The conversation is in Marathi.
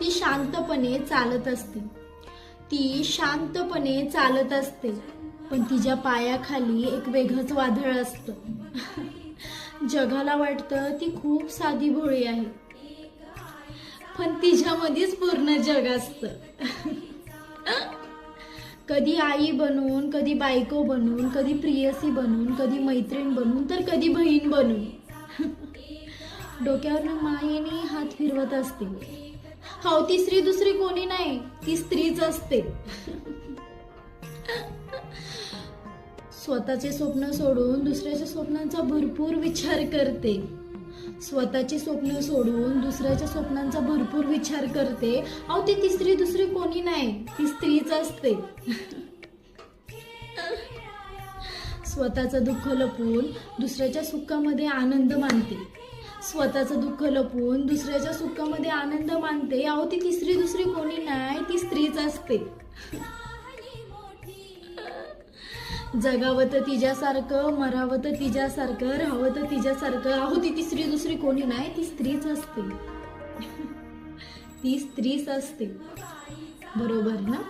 ती शांतपणे चालत असते. ती शांतपणे चालत असते, पण तिच्या पायाखाली एक वेगळंच वादळ असतं. जगाला वाटतं ती खूप साधी भोळी आहे, पण तिच्यामध्येच पूर्ण जग असतं. कधी आई बनून, कधी बायको बनून, कधी प्रियसी बनून, कधी मैत्रीण बनून, तर कधी बहीण बनून. डोक्यावरनं मायेने हात फिरवत असते. हो, ती स्त्री दुसरी कोणी नाही, ती स्त्रीच असते. स्वतःचे स्वप्न सोडून दुसऱ्याच्या स्वप्नांचा भरपूर विचार करते. स्वतःची स्वप्न सोडून दुसऱ्याच्या स्वप्नांचा भरपूर विचार करते. अहो, ती तिसरी दुसरी कोणी नाही, ती स्त्रीच असते. स्वतःचं दुःख लपवून दुसऱ्याच्या सुखामध्ये आनंद मानते. स्वतःचं दुःख लपवून दुसऱ्याच्या सुखामध्ये आनंद मानते. अहो, ती तिसरी दुसरी कोणी नाही, ती स्त्रीच असते. जगावं तर तिच्यासारखं, मरावं तर तिच्यासारखं, राहावं तर तिच्यासारखं. अहो, ती तिसरी दुसरी कोणी नाही, ती स्त्रीच असते. ती स्त्रीच असते. बरोबर ना?